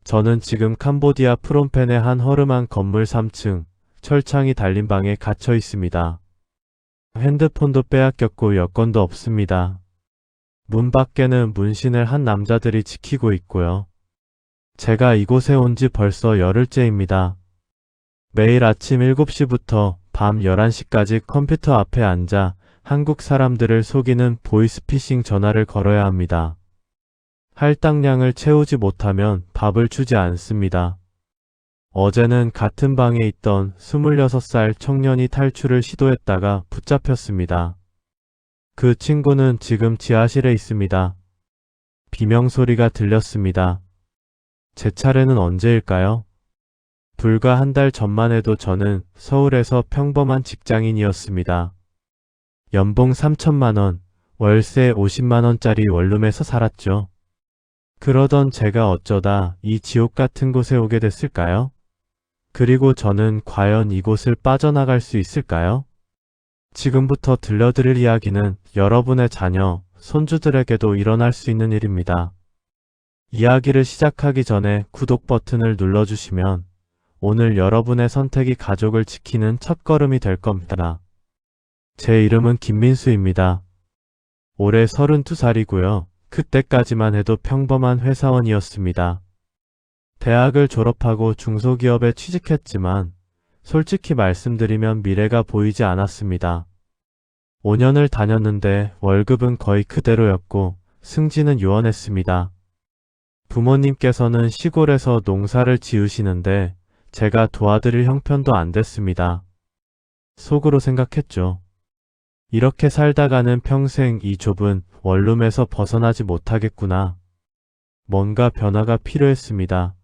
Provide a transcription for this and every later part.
저는 지금 캄보디아 프놈펜의 한 허름한 건물 3층, 철창이 달린 방에 갇혀 있습니다. 핸드폰도 빼앗겼고 여권도 없습니다. 문 밖에는 문신을 한 남자들이 지키고 있고요. 제가 이곳에 온 지 벌써 열흘째입니다. 매일 아침 7시부터 밤 11시까지 컴퓨터 앞에 앉아 한국 사람들을 속이는 보이스피싱 전화를 걸어야 합니다. 할당량을 채우지 못하면 밥을 주지 않습니다. 어제는 같은 방에 있던 26살 청년이 탈출을 시도했다가 붙잡혔습니다. 그 친구는 지금 지하실에 있습니다. 비명소리가 들렸습니다. 제 차례는 언제일까요? 불과 한 달 전만 해도 저는 서울에서 평범한 직장인이었습니다. 연봉 3천만 원, 월세 50만 원짜리 원룸에서 살았죠. 그러던 제가 어쩌다 이 지옥 같은 곳에 오게 됐을까요? 그리고 저는 과연 이곳을 빠져나갈 수 있을까요? 지금부터 들려드릴 이야기는 여러분의 자녀, 손주들에게도 일어날 수 있는 일입니다. 이야기를 시작하기 전에 구독 버튼을 눌러주시면 오늘 여러분의 선택이 가족을 지키는 첫걸음이 될 겁니다. 제 이름은 김민수입니다. 올해 32살이고요. 그때까지만 해도 평범한 회사원이었습니다. 대학을 졸업하고 중소기업에 취직했지만 솔직히 말씀드리면 미래가 보이지 않았습니다. 5년을 다녔는데 월급은 거의 그대로였고 승진은 요원했습니다. 부모님께서는 시골에서 농사를 지으시는데 제가 도와드릴 형편도 안 됐습니다. 속으로 생각했죠. 이렇게 살다가는 평생 이 좁은 원룸에서 벗어나지 못하겠구나. 뭔가 변화가 필요했습니다.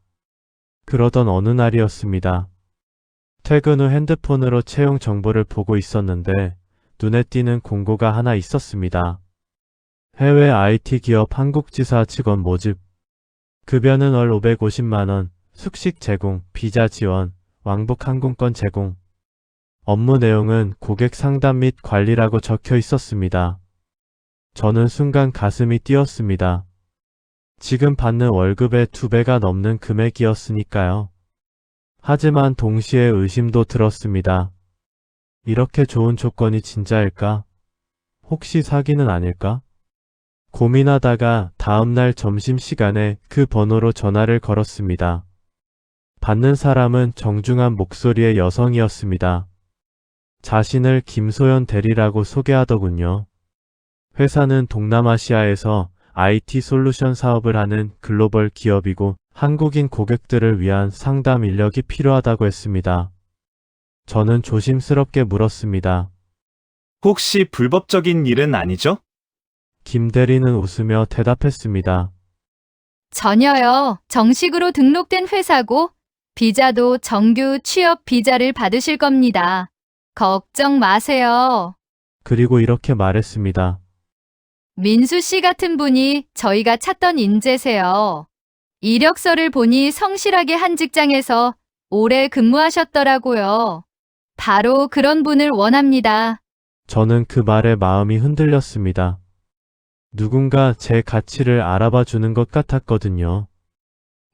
그러던 어느 날이었습니다. 퇴근 후 핸드폰으로 채용 정보를 보고 있었는데 눈에 띄는 공고가 하나 있었습니다. 해외 IT 기업 한국지사 직원 모집. 급여는 월 550만 원, 숙식 제공, 비자 지원, 왕복 항공권 제공. 업무 내용은 고객 상담 및 관리라고 적혀 있었습니다. 저는 순간 가슴이 뛰었습니다. 지금 받는 월급의 2배가 넘는 금액이었으니까요. 하지만 동시에 의심도 들었습니다. 이렇게 좋은 조건이 진짜일까? 혹시 사기는 아닐까? 고민하다가 다음날 점심시간에 그 번호로 전화를 걸었습니다. 받는 사람은 정중한 목소리의 여성이었습니다. 자신을 김소연 대리라고 소개하더군요. 회사는 동남아시아에서 IT 솔루션 사업을 하는 글로벌 기업이고 한국인 고객들을 위한 상담 인력이 필요하다고 했습니다. 저는 조심스럽게 물었습니다. 혹시 불법적인 일은 아니죠? 김 대리는 웃으며 대답했습니다. 전혀요. 정식으로 등록된 회사고 비자도 정규 취업 비자를 받으실 겁니다. 걱정 마세요. 그리고 이렇게 말했습니다. 민수 씨 같은 분이 저희가 찾던 인재세요. 이력서를 보니 성실하게 한 직장에서 오래 근무하셨더라고요. 바로 그런 분을 원합니다. 저는 그 말에 마음이 흔들렸습니다. 누군가 제 가치를 알아봐 주는 것 같았거든요.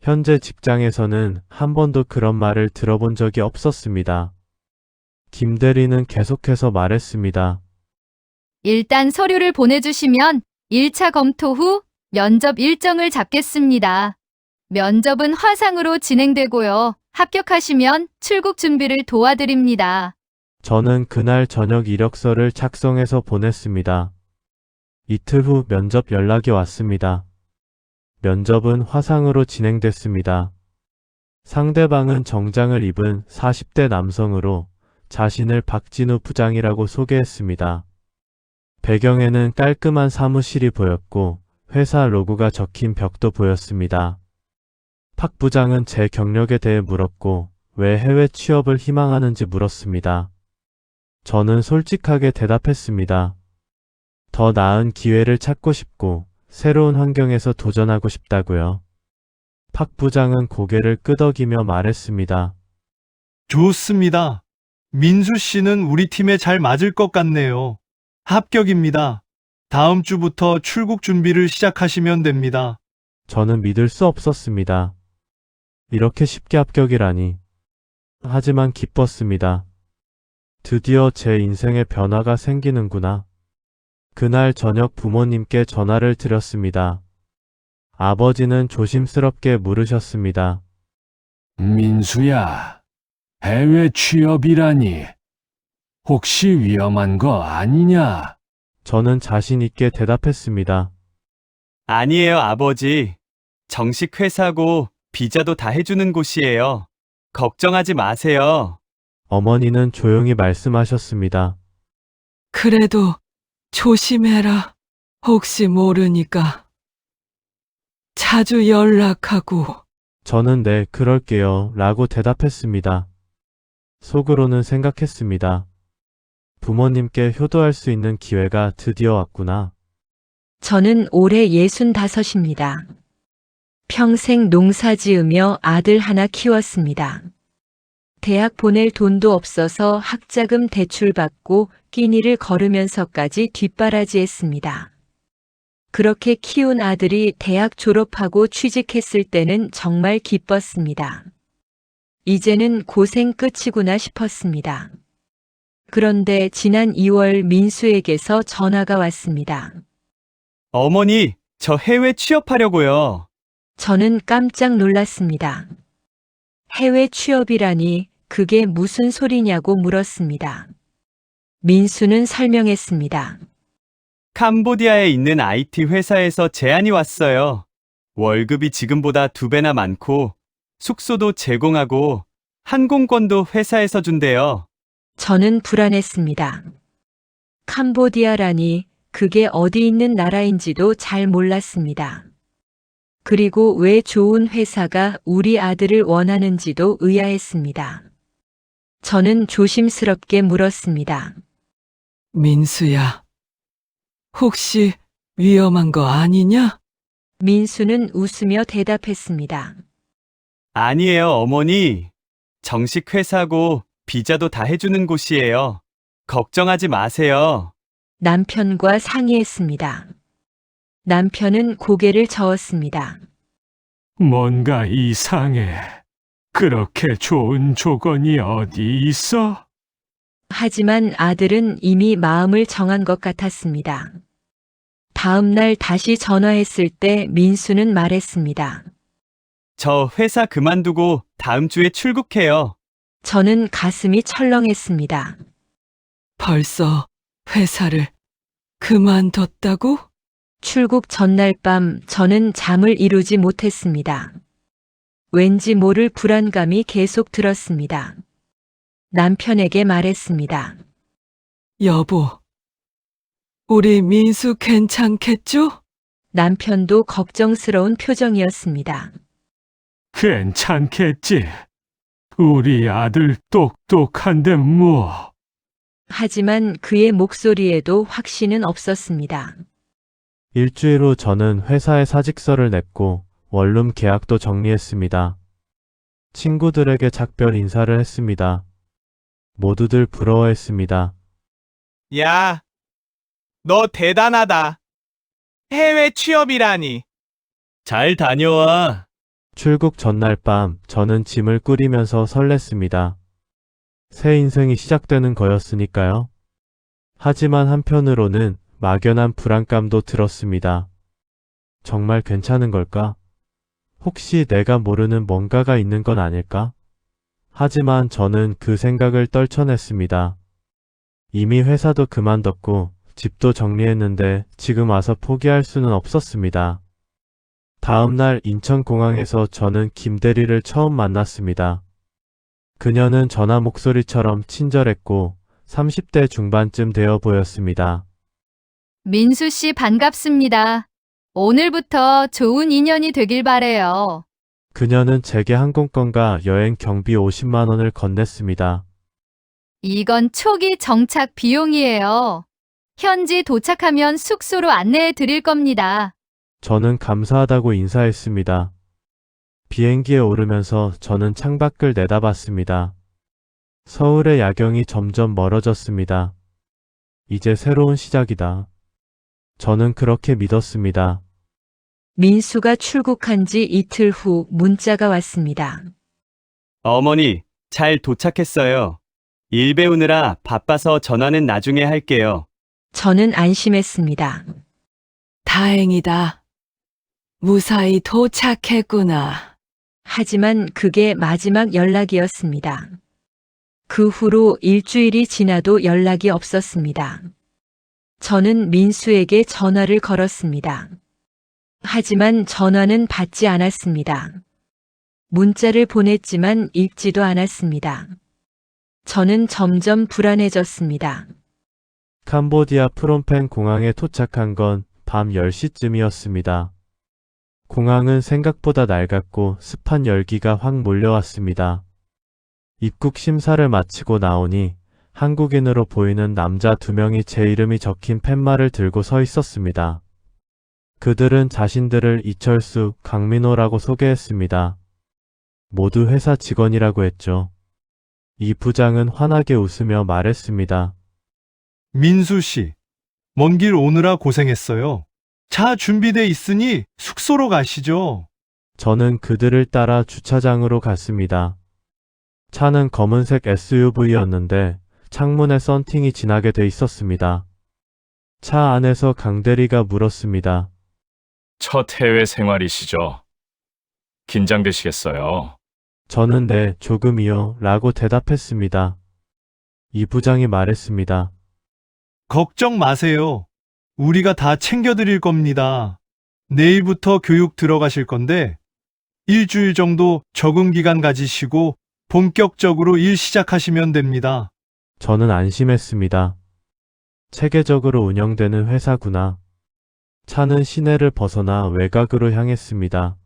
현재 직장에서는 한 번도 그런 말을 들어본 적이 없었습니다. 김 대리는 계속해서 말했습니다. 일단 서류를 보내주시면 1차 검토 후 면접 일정을 잡겠습니다. 면접은 화상으로 진행되고요. 합격하시면 출국 준비를 도와드립니다. 저는 그날 저녁 이력서를 작성해서 보냈습니다. 이틀 후 면접 연락이 왔습니다. 면접은 화상으로 진행됐습니다. 상대방은 정장을 입은 40대 남성으로 자신을 박진우 부장이라고 소개했습니다. 배경에는 깔끔한 사무실이 보였고 회사 로고가 적힌 벽도 보였습니다. 박 부장은 제 경력에 대해 물었고 왜 해외 취업을 희망하는지 물었습니다. 저는 솔직하게 대답했습니다. 더 나은 기회를 찾고 싶고 새로운 환경에서 도전하고 싶다고요. 박 부장은 고개를 끄덕이며 말했습니다. 좋습니다. 민수 씨는 우리 팀에 잘 맞을 것 같네요. 합격입니다. 다음 주부터 출국 준비를 시작하시면 됩니다. 저는 믿을 수 없었습니다. 이렇게 쉽게 합격이라니. 하지만 기뻤습니다. 드디어 제 인생에 변화가 생기는구나. 그날 저녁 부모님께 전화를 드렸습니다. 아버지는 조심스럽게 물으셨습니다. 민수야, 해외 취업이라니. 혹시 위험한 거 아니냐? 저는 자신 있게 대답했습니다. 아니에요, 아버지. 정식 회사고 비자도 다 해주는 곳이에요. 걱정하지 마세요. 어머니는 조용히 말씀하셨습니다. 그래도 조심해라. 혹시 모르니까. 자주 연락하고. 저는 네, 그럴게요. 라고 대답했습니다. 속으로는 생각했습니다. 부모님께 효도할 수 있는 기회가 드디어 왔구나. 저는 올해 65입니다. 평생 농사 지으며 아들 하나 키웠습니다. 대학 보낼 돈도 없어서 학자금 대출받고 끼니를 걸으면서까지 뒷바라지했습니다. 그렇게 키운 아들이 대학 졸업하고 취직했을 때는 정말 기뻤습니다. 이제는 고생 끝이구나 싶었습니다. 그런데 지난 2월 민수에게서 전화가 왔습니다. 어머니, 저 해외 취업하려고요. 저는 깜짝 놀랐습니다. 해외 취업이라니 그게 무슨 소리냐고 물었습니다. 민수는 설명했습니다. 캄보디아에 있는 IT 회사에서 제안이 왔어요. 월급이 지금보다 2배나 많고 숙소도 제공하고 항공권도 회사에서 준대요. 저는 불안했습니다. 캄보디아라니 그게 어디 있는 나라인지도 잘 몰랐습니다. 그리고 왜 좋은 회사가 우리 아들을 원하는지도 의아했습니다. 저는 조심스럽게 물었습니다. 민수야, 혹시 위험한 거 아니냐? 민수는 웃으며 대답했습니다. 아니에요, 어머니. 정식 회사고 비자도 다 해주는 곳이에요. 걱정하지 마세요. 남편과 상의했습니다. 남편은 고개를 저었습니다. 뭔가 이상해. 그렇게 좋은 조건이 어디 있어? 하지만 아들은 이미 마음을 정한 것 같았습니다. 다음 날 다시 전화했을 때 민수는 말했습니다. 저 회사 그만두고 다음 주에 출국해요. 저는 가슴이 철렁했습니다. 벌써 회사를 그만뒀다고? 출국 전날 밤 저는 잠을 이루지 못했습니다. 왠지 모를 불안감이 계속 들었습니다. 남편에게 말했습니다. 여보, 우리 민수 괜찮겠죠? 남편도 걱정스러운 표정이었습니다. 괜찮겠지. 우리 아들 똑똑한데 뭐. 하지만 그의 목소리에도 확신은 없었습니다. 일주일 후 저는 회사에 사직서를 냈고 원룸 계약도 정리했습니다. 친구들에게 작별 인사를 했습니다. 모두들 부러워했습니다. 야, 너 대단하다. 해외 취업이라니. 잘 다녀와. 출국 전날 밤 저는 짐을 꾸리면서 설렜습니다. 새 인생이 시작되는 거였으니까요. 하지만 한편으로는 막연한 불안감도 들었습니다. 정말 괜찮은 걸까? 혹시 내가 모르는 뭔가가 있는 건 아닐까? 하지만 저는 그 생각을 떨쳐냈습니다. 이미 회사도 그만뒀고 집도 정리했는데 지금 와서 포기할 수는 없었습니다. 다음 날 인천공항에서 저는 김대리를 처음 만났습니다. 그녀는 전화 목소리처럼 친절했고 30대 중반쯤 되어 보였습니다. 민수 씨 반갑습니다. 오늘부터 좋은 인연이 되길 바래요. 그녀는 제게 항공권과 여행 경비 50만 원을 건넸습니다. 이건 초기 정착 비용이에요. 현지 도착하면 숙소로 안내해 드릴 겁니다. 저는 감사하다고 인사했습니다. 비행기에 오르면서 저는 창밖을 내다봤습니다. 서울의 야경이 점점 멀어졌습니다. 이제 새로운 시작이다. 저는 그렇게 믿었습니다. 민수가 출국한 지 이틀 후 문자가 왔습니다. 어머니, 잘 도착했어요. 일 배우느라 바빠서 전화는 나중에 할게요. 저는 안심했습니다. 다행이다. 무사히 도착했구나. 하지만 그게 마지막 연락이었습니다. 그 후로 일주일이 지나도 연락이 없었습니다. 저는 민수에게 전화를 걸었습니다. 하지만 전화는 받지 않았습니다. 문자를 보냈지만 읽지도 않았습니다. 저는 점점 불안해졌습니다. 캄보디아 프롬펜 공항에 도착한 건 밤 10시쯤이었습니다. 공항은 생각보다 낡았고 습한 열기가 확 몰려왔습니다. 입국 심사를 마치고 나오니 한국인으로 보이는 남자 2명이 제 이름이 적힌 팻말을 들고 서 있었습니다. 그들은 자신들을 이철수, 강민호라고 소개했습니다. 모두 회사 직원이라고 했죠. 이 부장은 환하게 웃으며 말했습니다. 민수 씨, 먼 길 오느라 고생했어요. 차 준비돼 있으니 숙소로 가시죠. 저는 그들을 따라 주차장으로 갔습니다. 차는 검은색 SUV였는데 창문에 썬팅이 진하게 돼 있었습니다. 차 안에서 강대리가 물었습니다. 첫 해외 생활이시죠? 긴장되시겠어요? 저는 네, 조금이요 라고 대답했습니다. 이 부장이 말했습니다. 걱정 마세요. 우리가 다 챙겨드릴 겁니다. 내일부터 교육 들어가실 건데 일주일 정도 적응 기간 가지시고 본격적으로 일 시작하시면 됩니다. 저는 안심했습니다. 체계적으로 운영되는 회사구나. 차는 시내를 벗어나 외곽으로 향했습니다.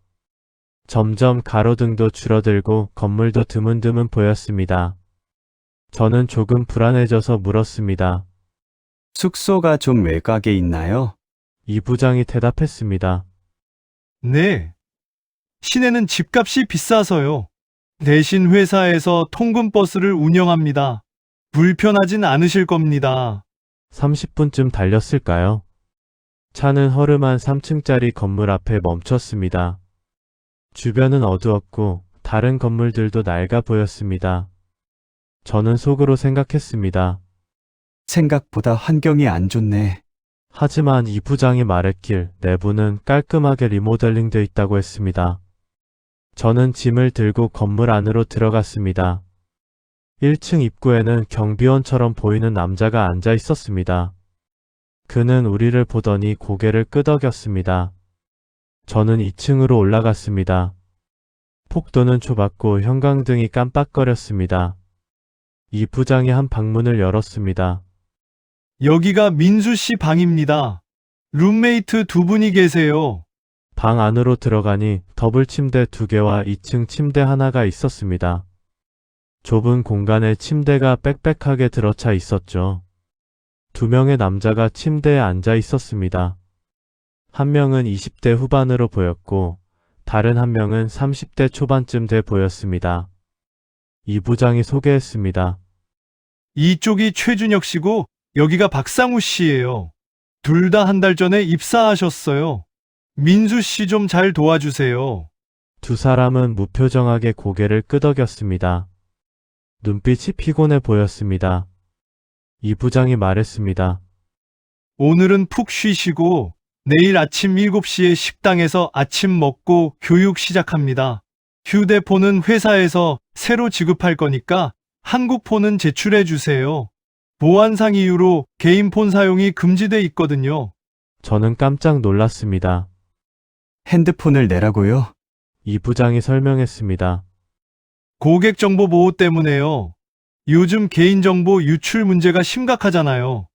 점점 가로등도 줄어들고 건물도 드문드문 보였습니다. 저는 조금 불안해져서 물었습니다. 숙소가 좀 외곽에 있나요? 이 부장이 대답했습니다. 네. 시내는 집값이 비싸서요. 대신 회사에서 통근버스를 운영합니다. 불편하진 않으실 겁니다. 30분쯤 달렸을까요? 차는 허름한 3층짜리 건물 앞에 멈췄습니다. 주변은 어두웠고 다른 건물들도 낡아 보였습니다. 저는 속으로 생각했습니다. 생각보다 환경이 안 좋네. 하지만 이 부장이 말했길 내부는 깔끔하게 리모델링되어 있다고 했습니다. 저는 짐을 들고 건물 안으로 들어갔습니다. 1층 입구에는 경비원처럼 보이는 남자가 앉아 있었습니다. 그는 우리를 보더니 고개를 끄덕였습니다. 저는 2층으로 올라갔습니다. 폭도는 좁았고 형광등이 깜빡거렸습니다. 이 부장이 한 방문을 열었습니다. 여기가 민수 씨 방입니다. 룸메이트 2분이 계세요. 방 안으로 들어가니 더블 침대 2개와 2층 침대 하나가 있었습니다. 좁은 공간에 침대가 빽빽하게 들어차 있었죠. 2명의 남자가 침대에 앉아 있었습니다. 한 명은 20대 후반으로 보였고 다른 한 명은 30대 초반쯤 돼 보였습니다. 이 부장이 소개했습니다. 이쪽이 최준혁 씨고 여기가 박상우 씨예요. 둘 다 한 달 전에 입사하셨어요. 민수 씨 좀 잘 도와주세요. 두 사람은 무표정하게 고개를 끄덕였습니다. 눈빛이 피곤해 보였습니다. 이 부장이 말했습니다. 오늘은 푹 쉬시고 내일 아침 7시에 식당에서 아침 먹고 교육 시작합니다. 휴대폰은 회사에서 새로 지급할 거니까 한국폰은 제출해 주세요. 보안상 이유로 개인폰 사용이 금지돼 있거든요. 저는 깜짝 놀랐습니다. 핸드폰을 내라고요? 이 부장이 설명했습니다. 고객 정보 보호 때문에요. 요즘 개인정보 유출 문제가 심각하잖아요.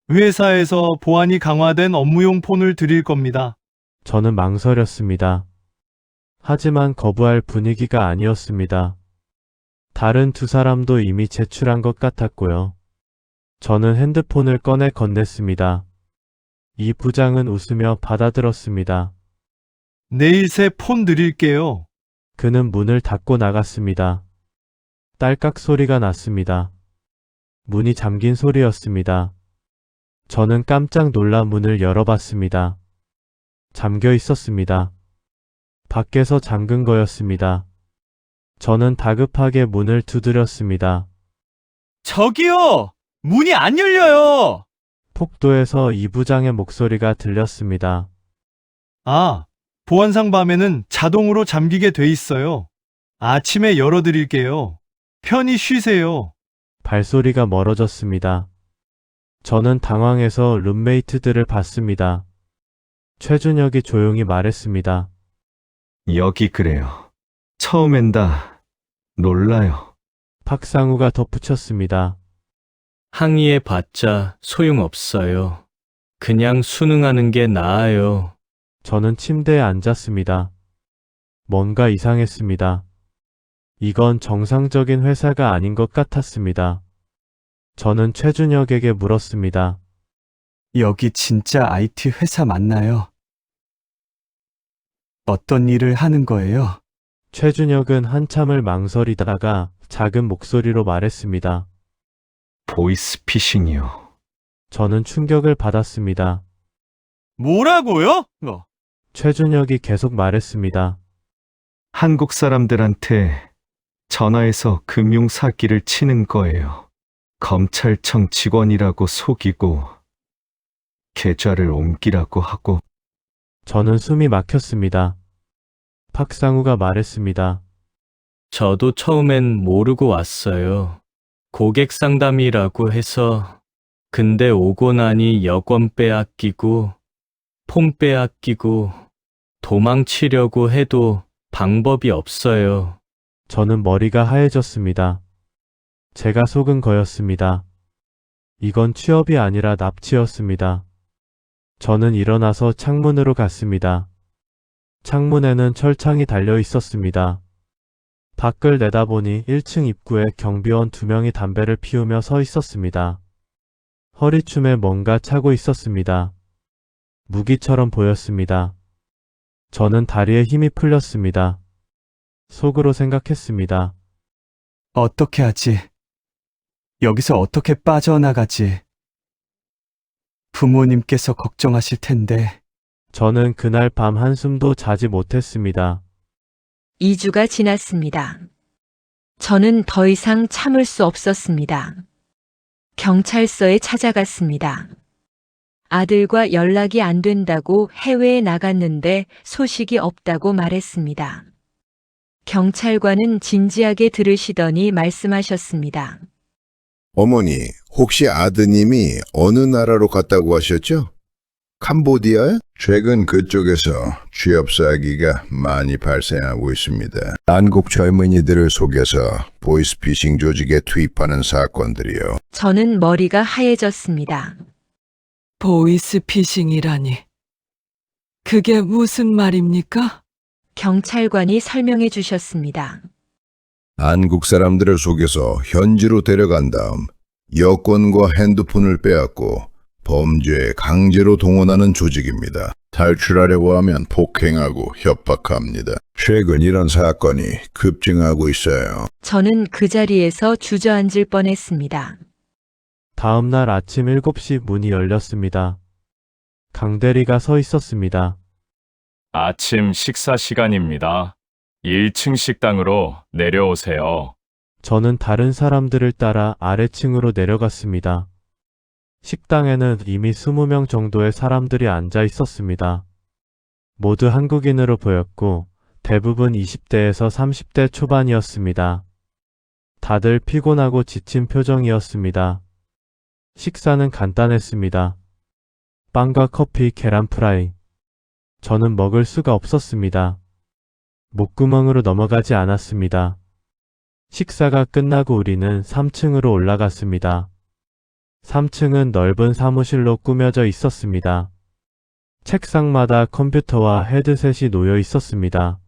회사에서 보안이 강화된 업무용 폰을 드릴 겁니다. 저는 망설였습니다. 하지만 거부할 분위기가 아니었습니다. 다른 두 사람도 이미 제출한 것 같았고요. 저는 핸드폰을 꺼내 건넸습니다. 이 부장은 웃으며 받아들었습니다. 내일 새 폰 드릴게요. 그는 문을 닫고 나갔습니다. 딸깍 소리가 났습니다. 문이 잠긴 소리였습니다. 저는 깜짝 놀라 문을 열어봤습니다. 잠겨 있었습니다. 밖에서 잠근 거였습니다. 저는 다급하게 문을 두드렸습니다. 저기요! 문이 안 열려요! 폭도에서 이 부장의 목소리가 들렸습니다. 아, 보안상 밤에는 자동으로 잠기게 돼 있어요. 아침에 열어드릴게요. 편히 쉬세요. 발소리가 멀어졌습니다. 저는 당황해서 룸메이트들을 봤습니다. 최준혁이 조용히 말했습니다. 여기 그래요. 처음엔 다 놀라요. 박상우가 덧붙였습니다. 항의해봤자 소용없어요. 그냥 수능하는 게 나아요. 저는 침대에 앉았습니다. 뭔가 이상했습니다. 이건 정상적인 회사가 아닌 것 같았습니다. 저는 최준혁에게 물었습니다. 여기 진짜 IT 회사 맞나요? 어떤 일을 하는 거예요? 최준혁은 한참을 망설이다가 작은 목소리로 말했습니다. 보이스피싱이요. 저는 충격을 받았습니다. 뭐라고요? 최준혁이 계속 말했습니다. 한국 사람들한테 전화해서 금융 사기를 치는 거예요. 검찰청 직원이라고 속이고 계좌를 옮기라고 하고. 저는 숨이 막혔습니다. 박상우가 말했습니다. 저도 처음엔 모르고 왔어요. 고객 상담이라고 해서. 근데 오고 나니 여권 빼앗기고, 폰 빼앗기고, 도망치려고 해도 방법이 없어요. 저는 머리가 하얘졌습니다. 제가 속은 거였습니다. 이건 취업이 아니라 납치였습니다. 저는 일어나서 창문으로 갔습니다. 창문에는 철창이 달려 있었습니다. 밖을 내다보니 1층 입구에 경비원 2명이 담배를 피우며 서 있었습니다. 허리춤에 뭔가 차고 있었습니다. 무기처럼 보였습니다. 저는 다리에 힘이 풀렸습니다. 속으로 생각했습니다. 어떻게 하지? 여기서 어떻게 빠져나가지? 부모님께서 걱정하실 텐데. 저는 그날 밤 한숨도 자지 못했습니다. 2주가 지났습니다. 저는 더 이상 참을 수 없었습니다. 경찰서에 찾아갔습니다. 아들과 연락이 안 된다고 해외에 나갔는데 소식이 없다고 말했습니다. 경찰관은 진지하게 들으시더니 말씀하셨습니다. 어머니, 혹시 아드님이 어느 나라로 갔다고 하셨죠? 캄보디아에? 최근 그쪽에서 취업 사기가 많이 발생하고 있습니다. 한국 젊은이들을 속여서 보이스피싱 조직에 투입하는 사건들이요. 저는 머리가 하얘졌습니다. 보이스피싱이라니. 그게 무슨 말입니까? 경찰관이 설명해 주셨습니다. 한국 사람들을 속여서 현지로 데려간 다음 여권과 핸드폰을 빼앗고 범죄에 강제로 동원하는 조직입니다. 탈출하려고 하면 폭행하고 협박합니다. 최근 이런 사건이 급증하고 있어요. 저는 그 자리에서 주저앉을 뻔했습니다. 다음 날 아침 7시 문이 열렸습니다. 강대리가 서 있었습니다. 아침 식사 시간입니다. 1층 식당으로 내려오세요. 저는 다른 사람들을 따라 아래층으로 내려갔습니다. 식당에는 이미 20명 정도의 사람들이 앉아 있었습니다. 모두 한국인으로 보였고 대부분 20대에서 30대 초반이었습니다. 다들 피곤하고 지친 표정이었습니다. 식사는 간단했습니다. 빵과 커피, 계란 프라이. 저는 먹을 수가 없었습니다. 목구멍으로 넘어가지 않았습니다. 식사가 끝나고 우리는 3층으로 올라갔습니다. 3층은 넓은 사무실로 꾸며져 있었습니다. 책상마다 컴퓨터와 헤드셋이 놓여 있었습니다.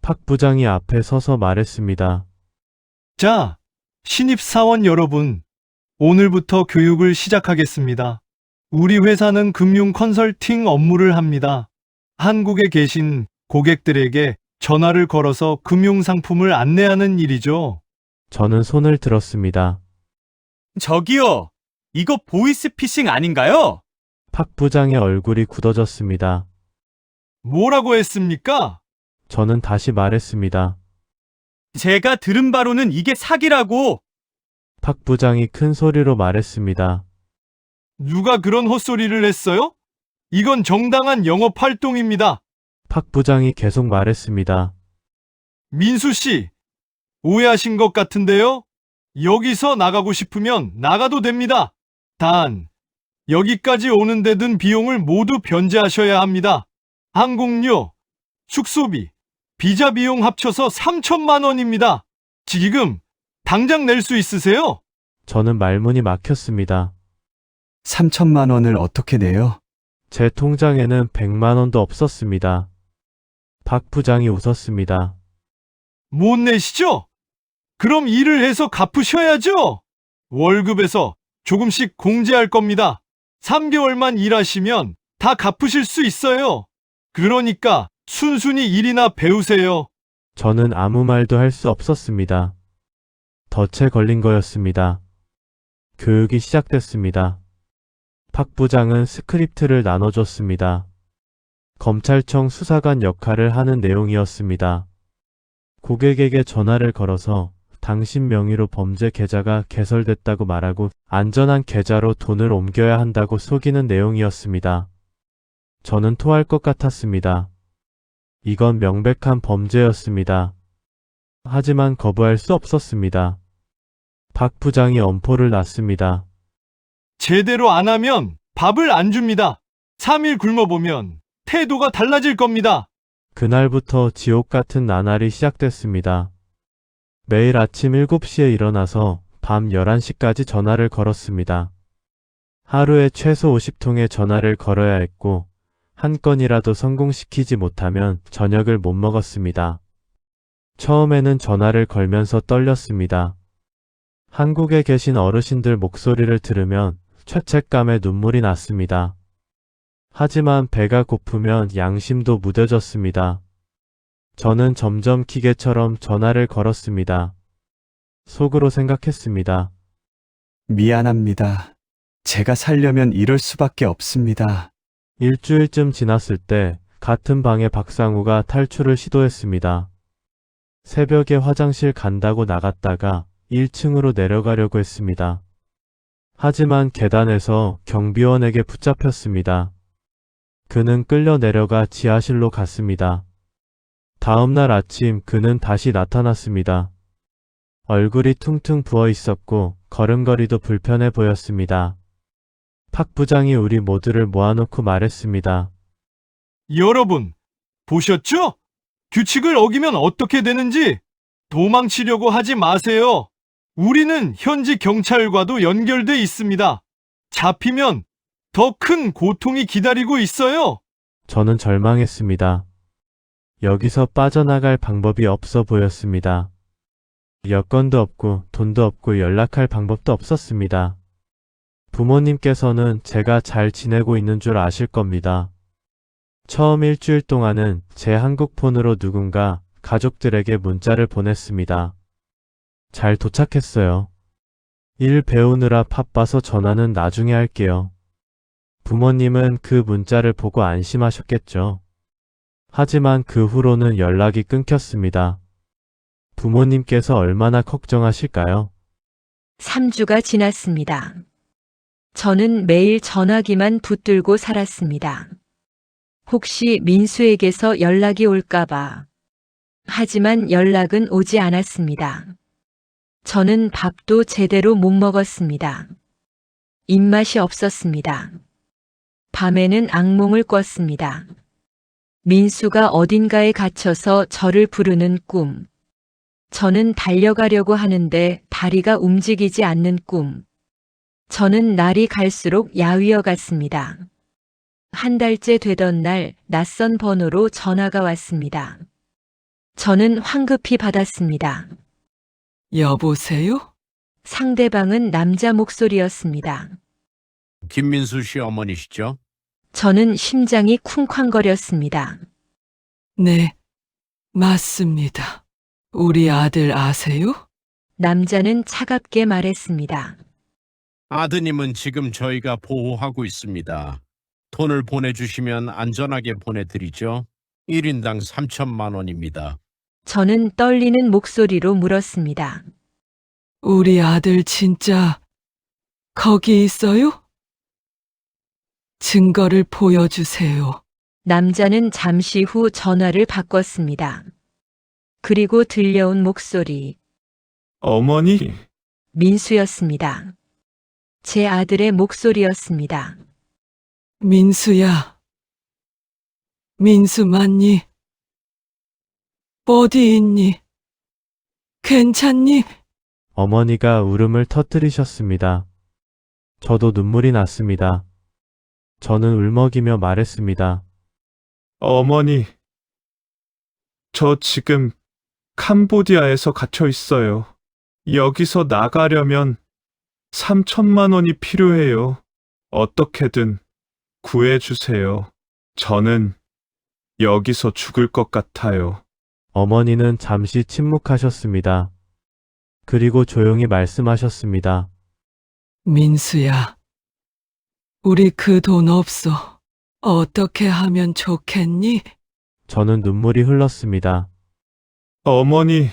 박 부장이 앞에 서서 말했습니다. 자, 신입사원 여러분, 오늘부터 교육을 시작하겠습니다. 우리 회사는 금융 컨설팅 업무를 합니다. 한국에 계신 고객들에게 전화를 걸어서 금융 상품을 안내하는 일이죠. 저는 손을 들었습니다. 저기요! 이거 보이스피싱 아닌가요? 박 부장의 얼굴이 굳어졌습니다. 뭐라고 했습니까? 저는 다시 말했습니다. 제가 들은 바로는 이게 사기라고. 박 부장이 큰 소리로 말했습니다. 누가 그런 헛소리를 했어요? 이건 정당한 영업 활동입니다. 박 부장이 계속 말했습니다. 민수 씨, 오해하신 것 같은데요? 여기서 나가고 싶으면 나가도 됩니다. 단, 여기까지 오는데 든 비용을 모두 변제하셔야 합니다. 항공료, 숙소비, 비자 비용 합쳐서 3천만 원입니다. 지금 당장 낼 수 있으세요? 저는 말문이 막혔습니다. 3천만 원을 어떻게 내요? 제 통장에는 100만 원도 없었습니다. 박 부장이 웃었습니다. 못 내시죠? 그럼 일을 해서 갚으셔야죠. 월급에서 조금씩 공제할 겁니다. 3개월만 일하시면 다 갚으실 수 있어요. 그러니까 순순히 일이나 배우세요. 저는 아무 말도 할 수 없었습니다. 덫에 걸린 거였습니다. 교육이 시작됐습니다. 박 부장은 스크립트를 나눠줬습니다. 검찰청 수사관 역할을 하는 내용이었습니다. 고객에게 전화를 걸어서 당신 명의로 범죄 계좌가 개설됐다고 말하고 안전한 계좌로 돈을 옮겨야 한다고 속이는 내용이었습니다. 저는 토할 것 같았습니다. 이건 명백한 범죄였습니다. 하지만 거부할 수 없었습니다. 박 부장이 엄포를 놨습니다. 제대로 안 하면 밥을 안 줍니다. 3일 굶어보면 태도가 달라질 겁니다. 그날부터 지옥 같은 나날이 시작됐습니다. 매일 아침 7시에 일어나서 밤 11시까지 전화를 걸었습니다. 하루에 최소 50통의 전화를 걸어야 했고 한 건이라도 성공시키지 못하면 저녁을 못 먹었습니다. 처음에는 전화를 걸면서 떨렸습니다. 한국에 계신 어르신들 목소리를 들으면 죄책감에 눈물이 났습니다. 하지만 배가 고프면 양심도 무뎌졌습니다. 저는 점점 기계처럼 전화를 걸었습니다. 속으로 생각했습니다. 미안합니다. 제가 살려면 이럴 수밖에 없습니다. 일주일쯤 지났을 때 같은 방에 박상우가 탈출을 시도했습니다. 새벽에 화장실 간다고 나갔다가 1층으로 내려가려고 했습니다. 하지만 계단에서 경비원에게 붙잡혔습니다. 그는 끌려 내려가 지하실로 갔습니다. 다음 날 아침 그는 다시 나타났습니다. 얼굴이 퉁퉁 부어 있었고 걸음걸이도 불편해 보였습니다. 박 부장이 우리 모두를 모아놓고 말했습니다. 여러분, 보셨죠? 규칙을 어기면 어떻게 되는지 도망치려고 하지 마세요. 우리는 현지 경찰과도 연결돼 있습니다. 잡히면 더 큰 고통이 기다리고 있어요. 저는 절망했습니다. 여기서 빠져나갈 방법이 없어 보였습니다. 여권도 없고 돈도 없고 연락할 방법도 없었습니다. 부모님께서는 제가 잘 지내고 있는 줄 아실 겁니다. 처음 일주일 동안은 제 한국폰으로 누군가 가족들에게 문자를 보냈습니다. 잘 도착했어요. 일 배우느라 바빠서 전화는 나중에 할게요. 부모님은 그 문자를 보고 안심하셨겠죠. 하지만 그 후로는 연락이 끊겼습니다. 부모님께서 얼마나 걱정하실까요? 3주가 지났습니다. 저는 매일 전화기만 붙들고 살았습니다. 혹시 민수에게서 연락이 올까봐. 하지만 연락은 오지 않았습니다. 저는 밥도 제대로 못 먹었습니다. 입맛이 없었습니다. 밤에는 악몽을 꿨습니다. 민수가 어딘가에 갇혀서 저를 부르는 꿈. 저는 달려가려고 하는데 다리가 움직이지 않는 꿈. 저는 날이 갈수록 야위어 갔습니다. 한 달째 되던 날 낯선 번호로 전화가 왔습니다. 저는 황급히 받았습니다. 여보세요? 상대방은 남자 목소리였습니다. 김민수 씨 어머니시죠? 저는 심장이 쿵쾅거렸습니다. 네, 맞습니다. 우리 아들 아세요? 남자는 차갑게 말했습니다. 아드님은 지금 저희가 보호하고 있습니다. 돈을 보내주시면 안전하게 보내드리죠. 1인당 3천만 원입니다. 저는 떨리는 목소리로 물었습니다. 우리 아들 진짜 거기 있어요? 증거를 보여주세요. 남자는 잠시 후 전화를 바꿨습니다. 그리고 들려온 목소리, 어머니, 민수였습니다. 제 아들의 목소리였습니다. 민수야. 민수 맞니? 어디 있니? 괜찮니? 어머니가 울음을 터뜨리셨습니다. 저도 눈물이 났습니다. 저는 울먹이며 말했습니다. 어머니, 저 지금 캄보디아에서 갇혀 있어요. 여기서 나가려면 3천만 원이 필요해요. 어떻게든 구해주세요. 저는 여기서 죽을 것 같아요. 어머니는 잠시 침묵하셨습니다. 그리고 조용히 말씀하셨습니다. 민수야. 우리 그 돈 없어. 어떻게 하면 좋겠니? 저는 눈물이 흘렀습니다. 어머니,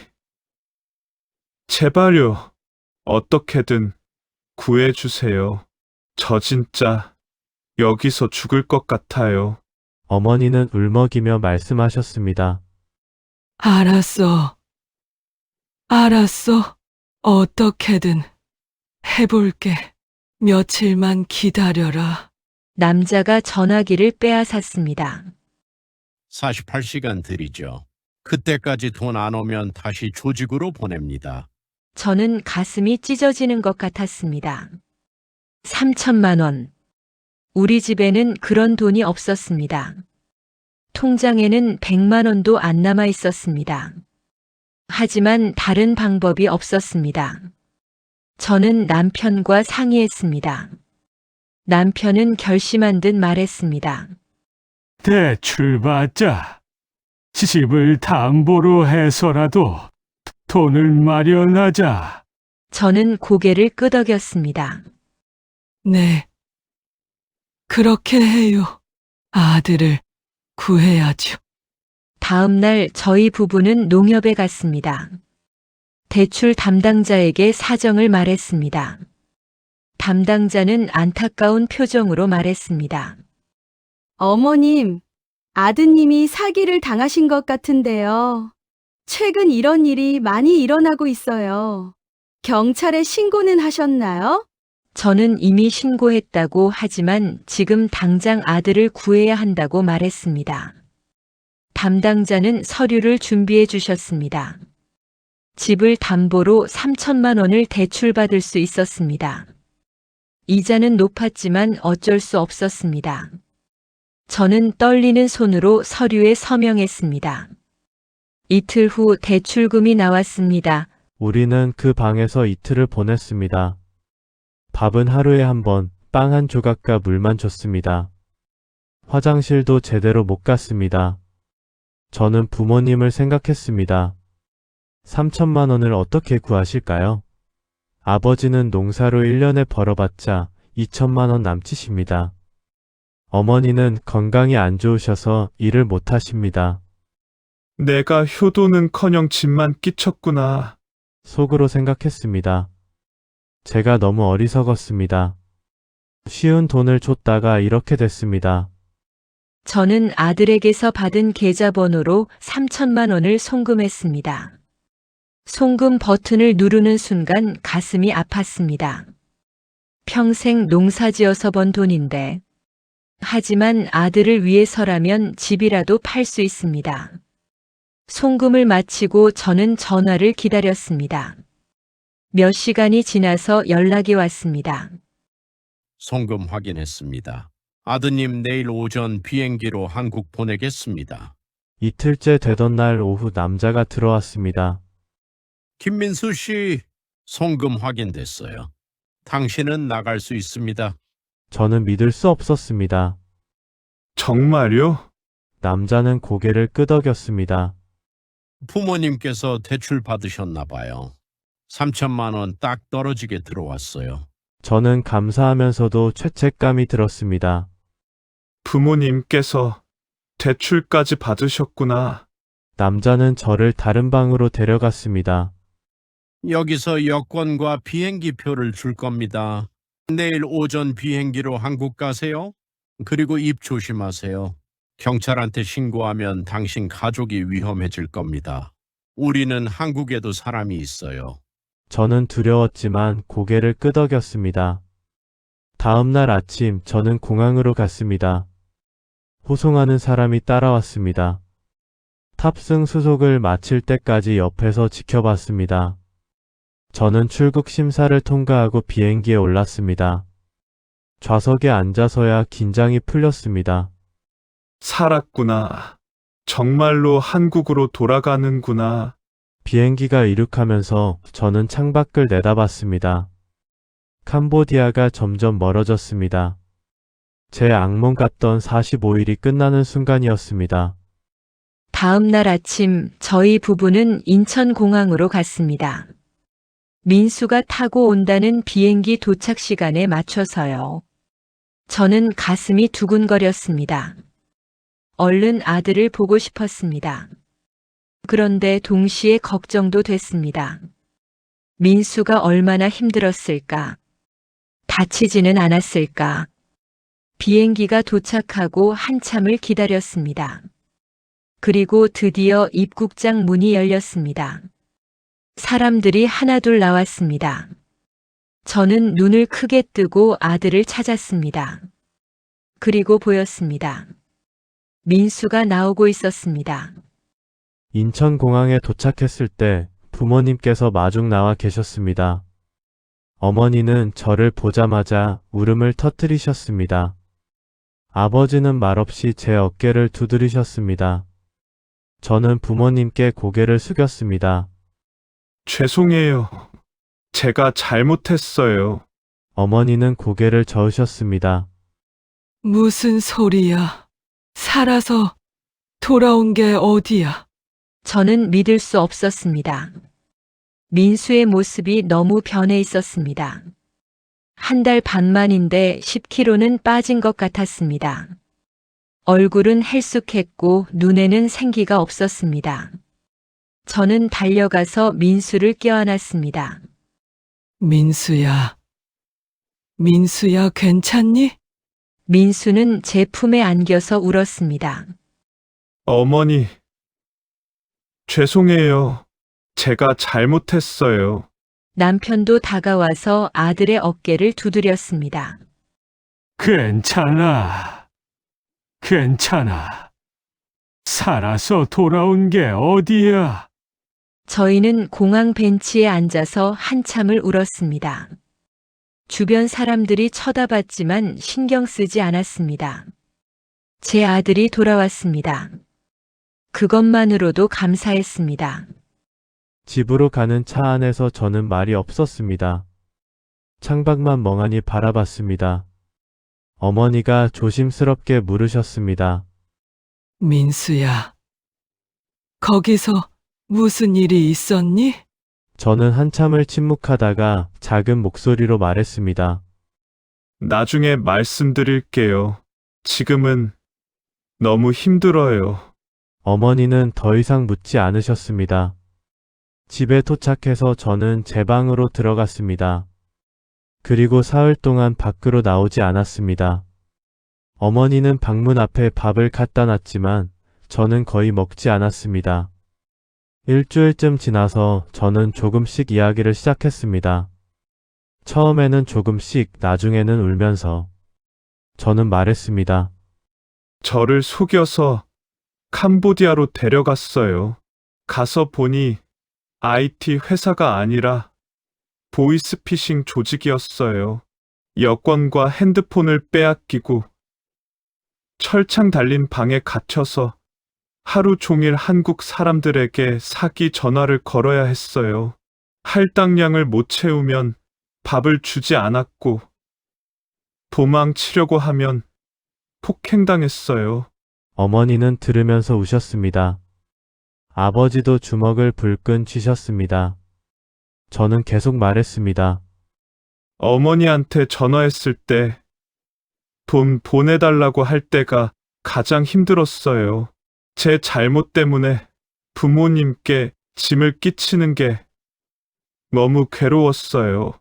제발요. 어떻게든 구해주세요. 저 진짜 여기서 죽을 것 같아요. 어머니는 울먹이며 말씀하셨습니다. 알았어. 알았어. 어떻게든 해볼게. 며칠만 기다려라. 남자가 전화기를 빼앗았습니다. 48시간 드리죠. 그때까지 돈 안 오면 다시 조직으로 보냅니다. 저는 가슴이 찢어지는 것 같았습니다. 3천만 원. 우리 집에는 그런 돈이 없었습니다. 통장에는 100만 원도 안 남아 있었습니다. 하지만 다른 방법이 없었습니다. 저는 남편과 상의했습니다. 남편은 결심한 듯 말했습니다. 대출받자. 집을 담보로 해서라도 돈을 마련하자. 저는 고개를 끄덕였습니다. 네. 그렇게 해요. 아들을 구해야죠. 다음 날 저희 부부는 농협에 갔습니다. 대출 담당자에게 사정을 말했습니다. 담당자는 안타까운 표정으로 말했습니다. 어머님, 아드님이 사기를 당하신 것 같은데요. 최근 이런 일이 많이 일어나고 있어요. 경찰에 신고는 하셨나요? 저는 이미 신고했다고 하지만 지금 당장 아들을 구해야 한다고 말했습니다. 담당자는 서류를 준비해 주셨습니다. 집을 담보로 3천만 원을 대출받을 수 있었습니다. 이자는 높았지만 어쩔 수 없었습니다. 저는 떨리는 손으로 서류에 서명했습니다. 이틀 후 대출금이 나왔습니다. 우리는 그 방에서 이틀을 보냈습니다. 밥은 하루에 한 번, 빵 한 조각과 물만 줬습니다. 화장실도 제대로 못 갔습니다. 저는 부모님을 생각했습니다. 3천만 원을 어떻게 구하실까요? 아버지는 농사로 1년에 벌어봤자 2천만 원 남짓입니다. 어머니는 건강이 안 좋으셔서 일을 못 하십니다. 내가 효도는커녕 집만 끼쳤구나. 속으로 생각했습니다. 제가 너무 어리석었습니다. 쉬운 돈을 줬다가 이렇게 됐습니다. 저는 아들에게서 받은 계좌번호로 3천만 원을 송금했습니다. 송금 버튼을 누르는 순간 가슴이 아팠습니다. 평생 농사지어서 번 돈인데. 하지만 아들을 위해서라면 집이라도 팔 수 있습니다. 송금을 마치고 저는 전화를 기다렸습니다. 몇 시간이 지나서 연락이 왔습니다. 송금 확인했습니다. 아드님 내일 오전 비행기로 한국 보내겠습니다. 이틀째 되던 날 오후 남자가 들어왔습니다. 김민수 씨, 송금 확인됐어요. 당신은 나갈 수 있습니다. 저는 믿을 수 없었습니다. 정말요? 남자는 고개를 끄덕였습니다. 부모님께서 대출 받으셨나 봐요. 3천만 원 딱 떨어지게 들어왔어요. 저는 감사하면서도 죄책감이 들었습니다. 부모님께서 대출까지 받으셨구나. 남자는 저를 다른 방으로 데려갔습니다. 여기서 여권과 비행기표를 줄 겁니다. 내일 오전 비행기로 한국 가세요. 그리고 입 조심하세요. 경찰한테 신고하면 당신 가족이 위험해질 겁니다. 우리는 한국에도 사람이 있어요. 저는 두려웠지만 고개를 끄덕였습니다. 다음 날 아침 저는 공항으로 갔습니다. 호송하는 사람이 따라왔습니다. 탑승 수속을 마칠 때까지 옆에서 지켜봤습니다. 저는 출국 심사를 통과하고 비행기에 올랐습니다. 좌석에 앉아서야 긴장이 풀렸습니다. 살았구나. 정말로 한국으로 돌아가는구나. 비행기가 이륙하면서 저는 창밖을 내다봤습니다. 캄보디아가 점점 멀어졌습니다. 제 악몽 같던 45일이 끝나는 순간이었습니다. 다음 날 아침 저희 부부는 인천공항으로 갔습니다. 민수가 타고 온다는 비행기 도착 시간에 맞춰서요. 저는 가슴이 두근거렸습니다. 얼른 아들을 보고 싶었습니다. 그런데 동시에 걱정도 됐습니다. 민수가 얼마나 힘들었을까? 다치지는 않았을까? 비행기가 도착하고 한참을 기다렸습니다. 그리고 드디어 입국장 문이 열렸습니다. 사람들이 하나둘 나왔습니다. 저는 눈을 크게 뜨고 아들을 찾았습니다. 그리고 보였습니다. 민수가 나오고 있었습니다. 인천공항에 도착했을 때 부모님께서 마중 나와 계셨습니다. 어머니는 저를 보자마자 울음을 터뜨리셨습니다. 아버지는 말없이 제 어깨를 두드리셨습니다. 저는 부모님께 고개를 숙였습니다. 죄송해요. 제가 잘못했어요. 어머니는 고개를 저으셨습니다. 무슨 소리야. 살아서 돌아온 게 어디야? 저는 믿을 수 없었습니다. 민수의 모습이 너무 변해 있었습니다. 한 달 반 만인데 10kg는 빠진 것 같았습니다. 얼굴은 헬쑥했고 눈에는 생기가 없었습니다. 저는 달려가서 민수를 껴안았습니다. 민수야. 민수야, 괜찮니? 민수는 제 품에 안겨서 울었습니다. 어머니, 죄송해요. 제가 잘못했어요. 남편도 다가와서 아들의 어깨를 두드렸습니다. 괜찮아. 괜찮아. 살아서 돌아온 게 어디야? 저희는 공항 벤치에 앉아서 한참을 울었습니다. 주변 사람들이 쳐다봤지만 신경 쓰지 않았습니다. 제 아들이 돌아왔습니다. 그것만으로도 감사했습니다. 집으로 가는 차 안에서 저는 말이 없었습니다. 창밖만 멍하니 바라봤습니다. 어머니가 조심스럽게 물으셨습니다. 민수야. 거기서 무슨 일이 있었니? 저는 한참을 침묵하다가 작은 목소리로 말했습니다. 나중에 말씀드릴게요. 지금은 너무 힘들어요. 어머니는 더 이상 묻지 않으셨습니다. 집에 도착해서 저는 제 방으로 들어갔습니다. 그리고 사흘 동안 밖으로 나오지 않았습니다. 어머니는 방문 앞에 밥을 갖다 놨지만 저는 거의 먹지 않았습니다. 일주일쯤 지나서 저는 조금씩 이야기를 시작했습니다. 처음에는 조금씩, 나중에는 울면서. 저는 말했습니다. 저를 속여서 캄보디아로 데려갔어요. 가서 보니 IT 회사가 아니라 보이스피싱 조직이었어요. 여권과 핸드폰을 빼앗기고 철창 달린 방에 갇혀서 하루 종일 한국 사람들에게 사기 전화를 걸어야 했어요. 할당량을 못 채우면 밥을 주지 않았고 도망치려고 하면 폭행당했어요. 어머니는 들으면서 우셨습니다. 아버지도 주먹을 불끈 쥐셨습니다. 저는 계속 말했습니다. 어머니한테 전화했을 때 돈 보내달라고 할 때가 가장 힘들었어요. 제 잘못 때문에 부모님께 짐을 끼치는 게 너무 괴로웠어요.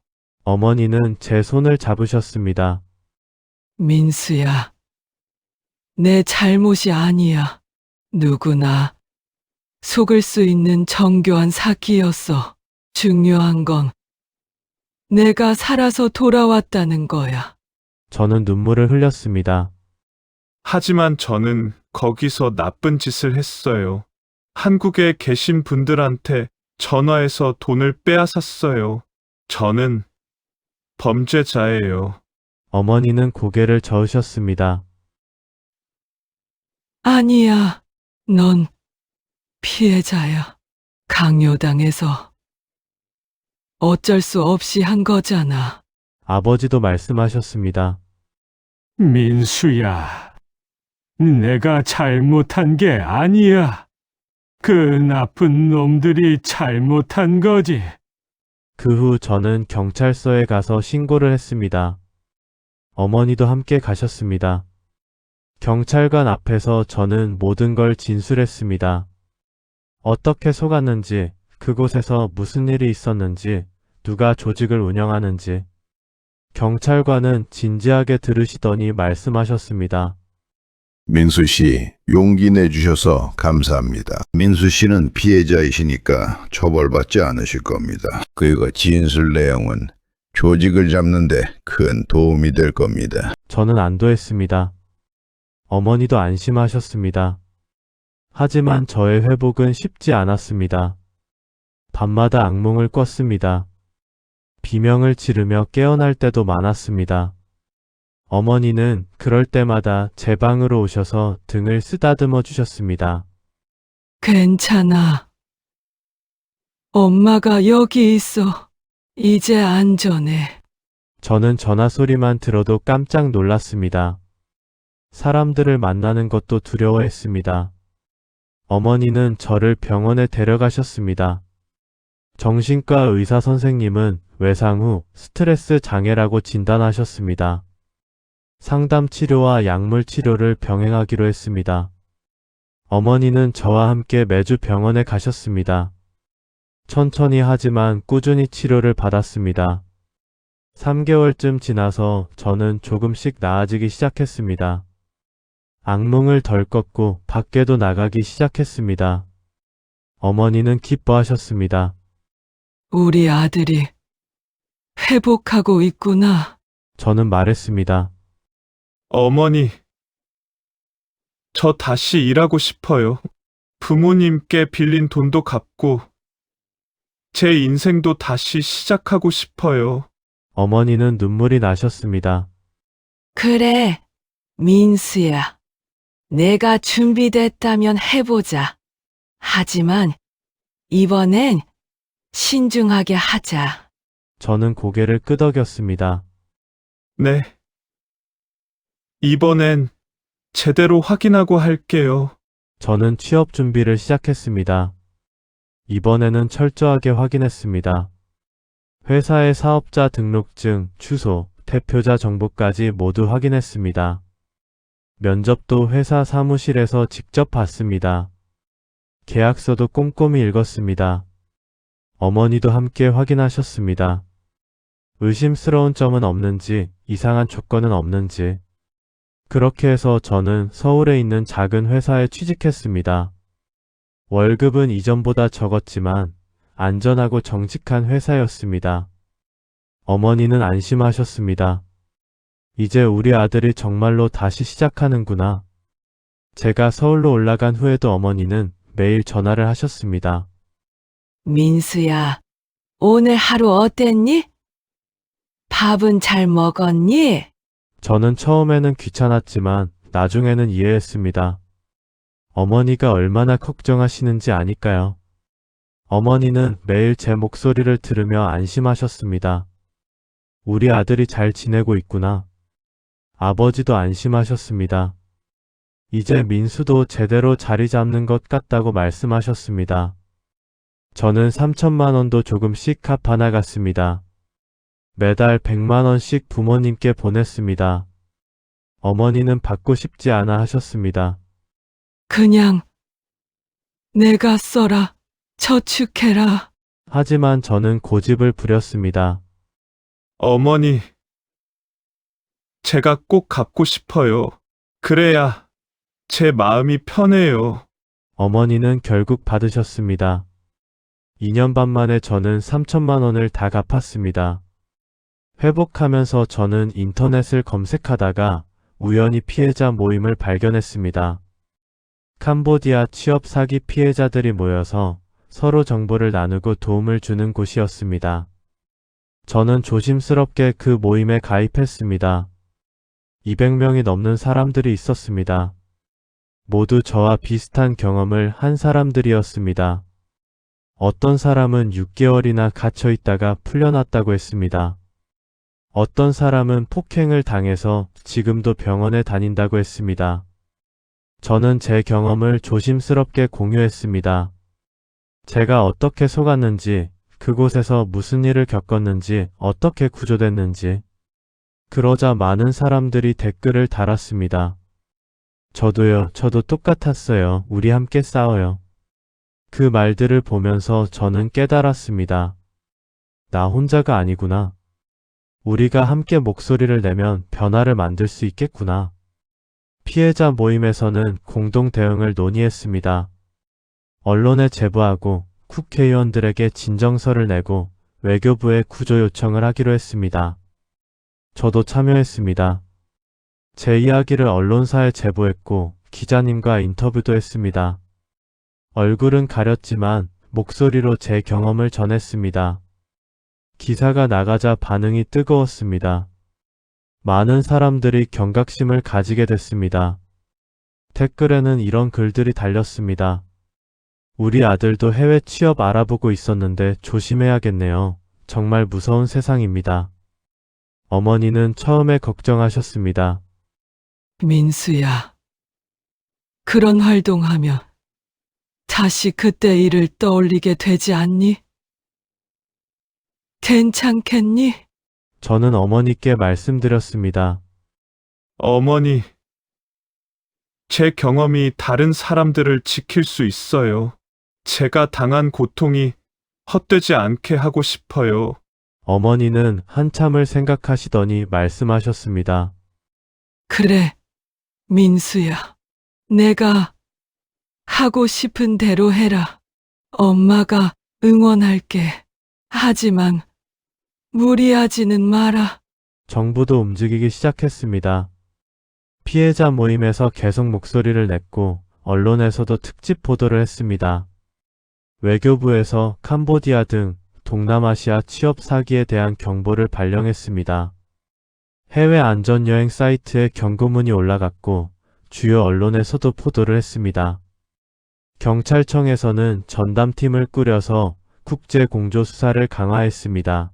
어머니는 제 손을 잡으셨습니다. 민수야, 내 잘못이 아니야. 누구나 속을 수 있는 정교한 사기였어. 중요한 건 내가 살아서 돌아왔다는 거야. 저는 눈물을 흘렸습니다. 하지만 저는 거기서 나쁜 짓을 했어요. 한국에 계신 분들한테 전화해서 돈을 빼앗았어요. 저는 범죄자예요. 어머니는 고개를 저으셨습니다. 아니야, 넌 피해자야. 강요당해서 어쩔 수 없이 한 거잖아. 아버지도 말씀하셨습니다. 민수야, 내가 잘못한 게 아니야. 그 나쁜 놈들이 잘못한 거지. 그 후 저는 경찰서에 가서 신고를 했습니다. 어머니도 함께 가셨습니다. 경찰관 앞에서 저는 모든 걸 진술했습니다. 어떻게 속았는지, 그곳에서 무슨 일이 있었는지, 누가 조직을 운영하는지. 경찰관은 진지하게 들으시더니 말씀하셨습니다. 민수 씨, 용기 내주셔서 감사합니다. 민수 씨는 피해자이시니까 처벌받지 않으실 겁니다. 그리고 진술 내용은 조직을 잡는데 큰 도움이 될 겁니다. 저는 안도했습니다. 어머니도 안심하셨습니다. 하지만 저의 회복은 쉽지 않았습니다. 밤마다 악몽을 꿨습니다. 비명을 지르며 깨어날 때도 많았습니다. 어머니는 그럴 때마다 제 방으로 오셔서 등을 쓰다듬어 주셨습니다. 괜찮아. 엄마가 여기 있어. 이제 안전해. 저는 전화 소리만 들어도 깜짝 놀랐습니다. 사람들을 만나는 것도 두려워했습니다. 어머니는 저를 병원에 데려가셨습니다. 정신과 의사 선생님은 외상 후 스트레스 장애라고 진단하셨습니다. 상담 치료와 약물 치료를 병행하기로 했습니다. 어머니는 저와 함께 매주 병원에 가셨습니다. 천천히 하지만 꾸준히 치료를 받았습니다. 3개월쯤 지나서 저는 조금씩 나아지기 시작했습니다. 악몽을 덜 꿨고 밖에도 나가기 시작했습니다. 어머니는 기뻐하셨습니다. 우리 아들이 회복하고 있구나. 저는 말했습니다. 어머니, 저 다시 일하고 싶어요. 부모님께 빌린 돈도 갚고 제 인생도 다시 시작하고 싶어요. 어머니는 눈물이 나셨습니다. 그래, 민수야. 내가 준비됐다면 해보자. 하지만 이번엔 신중하게 하자. 저는 고개를 끄덕였습니다. 네. 이번엔 제대로 확인하고 할게요. 저는 취업 준비를 시작했습니다. 이번에는 철저하게 확인했습니다. 회사의 사업자 등록증, 주소, 대표자 정보까지 모두 확인했습니다. 면접도 회사 사무실에서 직접 봤습니다. 계약서도 꼼꼼히 읽었습니다. 어머니도 함께 확인하셨습니다. 의심스러운 점은 없는지, 이상한 조건은 없는지. 그렇게 해서 저는 서울에 있는 작은 회사에 취직했습니다. 월급은 이전보다 적었지만 안전하고 정직한 회사였습니다. 어머니는 안심하셨습니다. 이제 우리 아들이 정말로 다시 시작하는구나. 제가 서울로 올라간 후에도 어머니는 매일 전화를 하셨습니다. 민수야, 오늘 하루 어땠니? 밥은 잘 먹었니? 저는 처음에는 귀찮았지만 나중에는 이해했습니다. 어머니가 얼마나 걱정하시는지 아니까요. 어머니는 매일 제 목소리를 들으며 안심하셨습니다. 우리 아들이 잘 지내고 있구나. 아버지도 안심하셨습니다. 이제 민수도 제대로 자리 잡는 것 같다고 말씀하셨습니다. 저는 3천만 원도 조금씩 갚아 나갔습니다. 매달 100만 원씩 부모님께 보냈습니다. 어머니는 받고 싶지 않아 하셨습니다. 그냥 내가 써라. 저축해라. 하지만 저는 고집을 부렸습니다. 어머니, 제가 꼭 갚고 싶어요. 그래야 제 마음이 편해요. 어머니는 결국 받으셨습니다. 2년 반 만에 저는 3천만 원을 다 갚았습니다. 회복하면서 저는 인터넷을 검색하다가 우연히 피해자 모임을 발견했습니다. 캄보디아 취업 사기 피해자들이 모여서 서로 정보를 나누고 도움을 주는 곳이었습니다. 저는 조심스럽게 그 모임에 가입했습니다. 200명이 넘는 사람들이 있었습니다. 모두 저와 비슷한 경험을 한 사람들이었습니다. 어떤 사람은 6개월이나 갇혀 있다가 풀려났다고 했습니다. 어떤 사람은 폭행을 당해서 지금도 병원에 다닌다고 했습니다. 저는 제 경험을 조심스럽게 공유했습니다. 제가 어떻게 속았는지, 그곳에서 무슨 일을 겪었는지, 어떻게 구조됐는지. 그러자 많은 사람들이 댓글을 달았습니다. 저도요, 저도 똑같았어요. 우리 함께 싸워요. 그 말들을 보면서 저는 깨달았습니다. 나 혼자가 아니구나. 우리가 함께 목소리를 내면 변화를 만들 수 있겠구나. 피해자 모임에서는 공동 대응을 논의했습니다. 언론에 제보하고 국회의원들에게 진정서를 내고 외교부에 구조 요청을 하기로 했습니다. 저도 참여했습니다. 제 이야기를 언론사에 제보했고 기자님과 인터뷰도 했습니다. 얼굴은 가렸지만 목소리로 제 경험을 전했습니다. 기사가 나가자 반응이 뜨거웠습니다. 많은 사람들이 경각심을 가지게 됐습니다. 댓글에는 이런 글들이 달렸습니다. 우리 아들도 해외 취업 알아보고 있었는데 조심해야겠네요. 정말 무서운 세상입니다. 어머니는 처음에 걱정하셨습니다. 민수야, 그런 활동하면 다시 그때 일을 떠올리게 되지 않니? 괜찮겠니? 저는 어머니께 말씀드렸습니다. 어머니, 제 경험이 다른 사람들을 지킬 수 있어요. 제가 당한 고통이 헛되지 않게 하고 싶어요. 어머니는 한참을 생각하시더니 말씀하셨습니다. 그래, 민수야. 내가 하고 싶은 대로 해라. 엄마가 응원할게. 하지만 무리하지는 마라. 정부도 움직이기 시작했습니다. 피해자 모임에서 계속 목소리를 냈고 언론에서도 특집 보도를 했습니다. 외교부에서 캄보디아 등 동남아시아 취업 사기에 대한 경보를 발령했습니다. 해외 안전여행 사이트에 경고문이 올라갔고 주요 언론에서도 보도를 했습니다. 경찰청에서는 전담팀을 꾸려서 국제 공조 수사를 강화했습니다.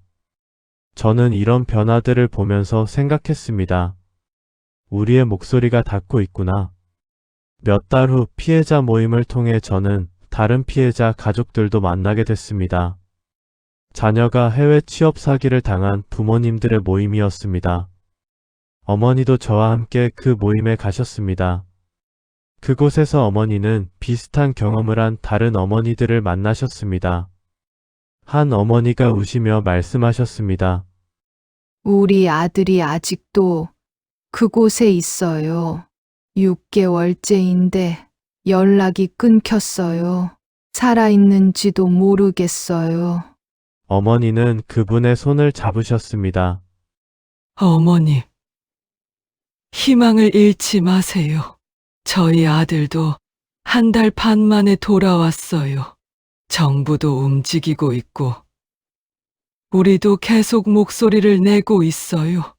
저는 이런 변화들을 보면서 생각했습니다. 우리의 목소리가 닿고 있구나. 몇 달 후 피해자 모임을 통해 저는 다른 피해자 가족들도 만나게 됐습니다. 자녀가 해외 취업 사기를 당한 부모님들의 모임이었습니다. 어머니도 저와 함께 그 모임에 가셨습니다. 그곳에서 어머니는 비슷한 경험을 한 다른 어머니들을 만나셨습니다. 한 어머니가 우시며 말씀하셨습니다. 우리 아들이 아직도 그곳에 있어요. 6개월째인데 연락이 끊겼어요. 살아있는지도 모르겠어요. 어머니는 그분의 손을 잡으셨습니다. 어머니, 희망을 잃지 마세요. 저희 아들도 1달 반 만에 돌아왔어요. 정부도 움직이고 있고, 우리도 계속 목소리를 내고 있어요.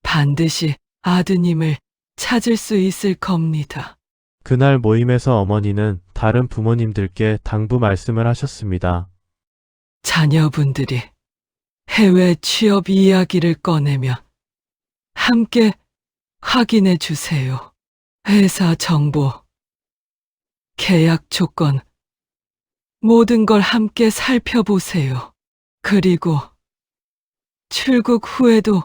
반드시 아드님을 찾을 수 있을 겁니다. 그날 모임에서 어머니는 다른 부모님들께 당부 말씀을 하셨습니다. 자녀분들이 해외 취업 이야기를 꺼내면 함께 확인해 주세요. 회사 정보, 계약 조건, 모든 걸 함께 살펴보세요. 그리고 출국 후에도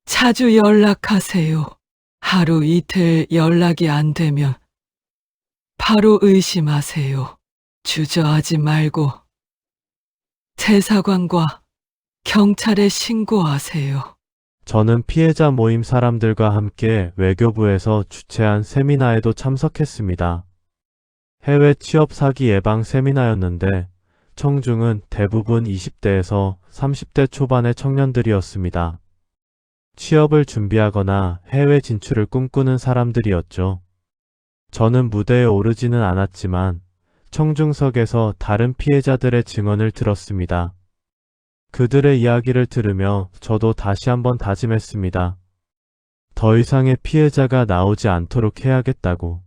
자주 연락하세요. 하루 이틀 연락이 안 되면 바로 의심하세요. 주저하지 말고 대사관과 경찰에 신고하세요. 저는 피해자 모임 사람들과 함께 외교부에서 주최한 세미나에도 참석했습니다. 해외 취업 사기 예방 세미나였는데 청중은 대부분 20대에서 30대 초반의 청년들이었습니다. 취업을 준비하거나 해외 진출을 꿈꾸는 사람들이었죠. 저는 무대에 오르지는 않았지만 청중석에서 다른 피해자들의 증언을 들었습니다. 그들의 이야기를 들으며 저도 다시 한번 다짐했습니다. 더 이상의 피해자가 나오지 않도록 해야겠다고.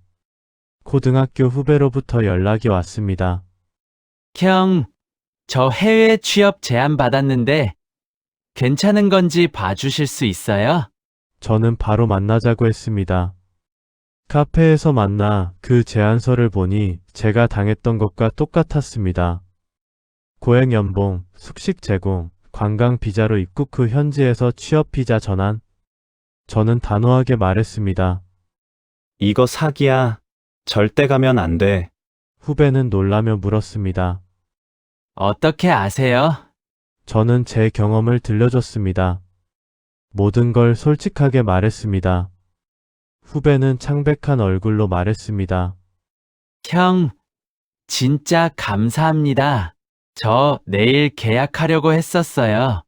고등학교 후배로부터 연락이 왔습니다. 형, 저 해외 취업 제안 받았는데 괜찮은 건지 봐주실 수 있어요? 저는 바로 만나자고 했습니다. 카페에서 만나 그 제안서를 보니 제가 당했던 것과 똑같았습니다. 고액 연봉, 숙식 제공, 관광 비자로 입국 후 현지에서 취업 비자 전환. 저는 단호하게 말했습니다. 이거 사기야. 절대 가면 안 돼. 후배는 놀라며 물었습니다. 어떻게 아세요? 저는 제 경험을 들려줬습니다. 모든 걸 솔직하게 말했습니다. 후배는 창백한 얼굴로 말했습니다. 형, 진짜 감사합니다. 저 내일 계약하려고 했었어요.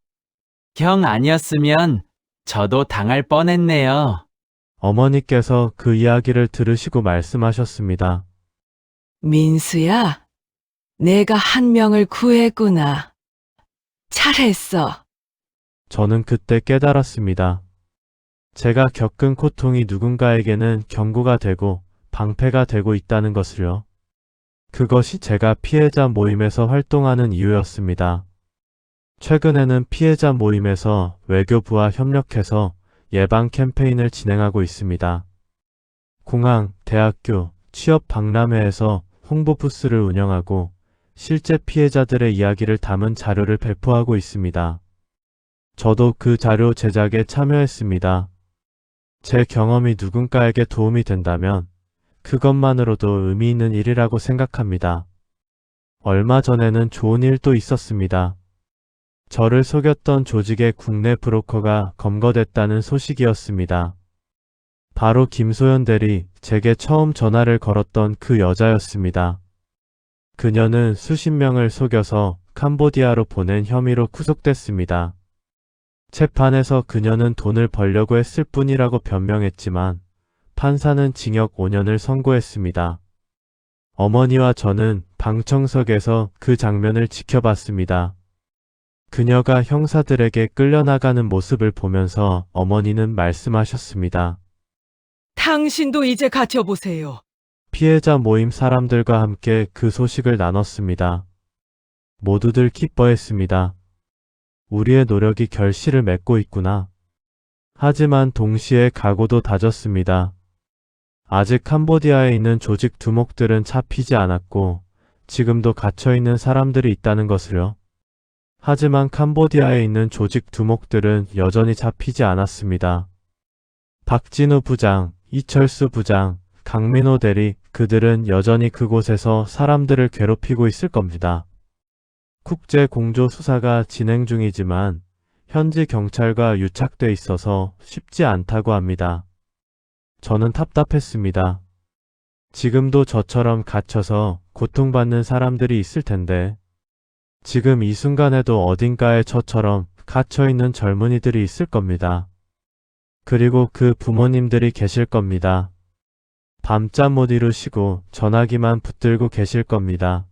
형 아니었으면 저도 당할 뻔했네요. 어머니께서 그 이야기를 들으시고 말씀하셨습니다. 민수야, 내가 한 명을 구했구나. 잘했어. 저는 그때 깨달았습니다. 제가 겪은 고통이 누군가에게는 경고가 되고 방패가 되고 있다는 것을요. 그것이 제가 피해자 모임에서 활동하는 이유였습니다. 최근에는 피해자 모임에서 외교부와 협력해서 예방 캠페인을 진행하고 있습니다. 공항, 대학교, 취업 박람회에서 홍보 부스를 운영하고 실제 피해자들의 이야기를 담은 자료를 배포하고 있습니다. 저도 그 자료 제작에 참여했습니다. 제 경험이 누군가에게 도움이 된다면 그것만으로도 의미 있는 일이라고 생각합니다. 얼마 전에는 좋은 일도 있었습니다. 저를 속였던 조직의 국내 브로커가 검거됐다는 소식이었습니다. 바로 김소연 대리, 제게 처음 전화를 걸었던 그 여자였습니다. 그녀는 수십 명을 속여서 캄보디아로 보낸 혐의로 구속됐습니다. 재판에서 그녀는 돈을 벌려고 했을 뿐이라고 변명했지만 판사는 징역 5년을 선고했습니다. 어머니와 저는 방청석에서 그 장면을 지켜봤습니다. 그녀가 형사들에게 끌려나가는 모습을 보면서 어머니는 말씀하셨습니다. 당신도 이제 갇혀보세요. 피해자 모임 사람들과 함께 그 소식을 나눴습니다. 모두들 기뻐했습니다. 우리의 노력이 결실을 맺고 있구나. 하지만 동시에 각오도 다졌습니다. 아직 캄보디아에 있는 조직 두목들은 잡히지 않았고 지금도 갇혀있는 사람들이 있다는 것을요. 하지만 캄보디아에 있는 조직 두목들은 여전히 잡히지 않았습니다. 박진우 부장, 이철수 부장, 강민호 대리, 그들은 여전히 그곳에서 사람들을 괴롭히고 있을 겁니다. 국제 공조 수사가 진행 중이지만 현지 경찰과 유착돼 있어서 쉽지 않다고 합니다. 저는 답답했습니다. 지금도 저처럼 갇혀서 고통받는 사람들이 있을 텐데 지금 이 순간에도 어딘가에 저처럼 갇혀있는 젊은이들이 있을 겁니다. 그리고 그 부모님들이 계실 겁니다. 밤잠 못 이루시고 전화기만 붙들고 계실 겁니다.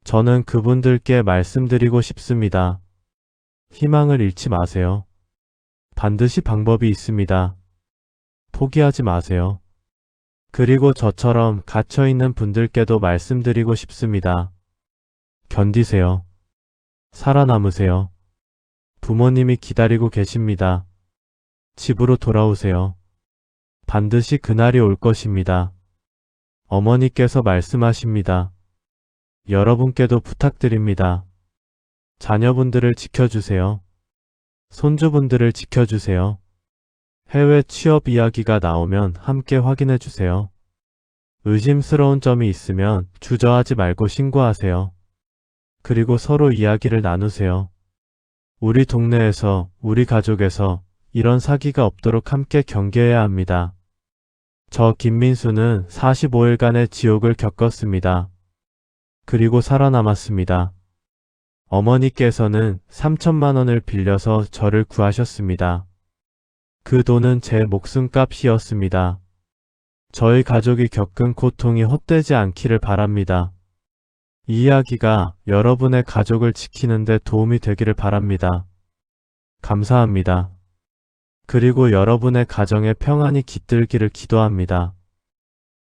저는 그분들께 말씀드리고 싶습니다. 희망을 잃지 마세요. 반드시 방법이 있습니다. 포기하지 마세요. 그리고 저처럼 갇혀있는 분들께도 말씀드리고 싶습니다. 견디세요. 살아남으세요. 부모님이 기다리고 계십니다. 집으로 돌아오세요. 반드시 그날이 올 것입니다. 어머니께서 말씀하십니다. 여러분께도 부탁드립니다. 자녀분들을 지켜주세요. 손주분들을 지켜주세요. 해외 취업 이야기가 나오면 함께 확인해 주세요. 의심스러운 점이 있으면 주저하지 말고 신고하세요. 그리고 서로 이야기를 나누세요. 우리 동네에서, 우리 가족에서 이런 사기가 없도록 함께 경계해야 합니다. 저 김민수는 45일간의 지옥을 겪었습니다. 그리고 살아남았습니다. 어머니께서는 3천만 원을 빌려서 저를 구하셨습니다. 그 돈은 제 목숨값이었습니다. 저희 가족이 겪은 고통이 헛되지 않기를 바랍니다. 이 이야기가 여러분의 가족을 지키는 데 도움이 되기를 바랍니다. 감사합니다. 그리고 여러분의 가정에 평안이 깃들기를 기도합니다.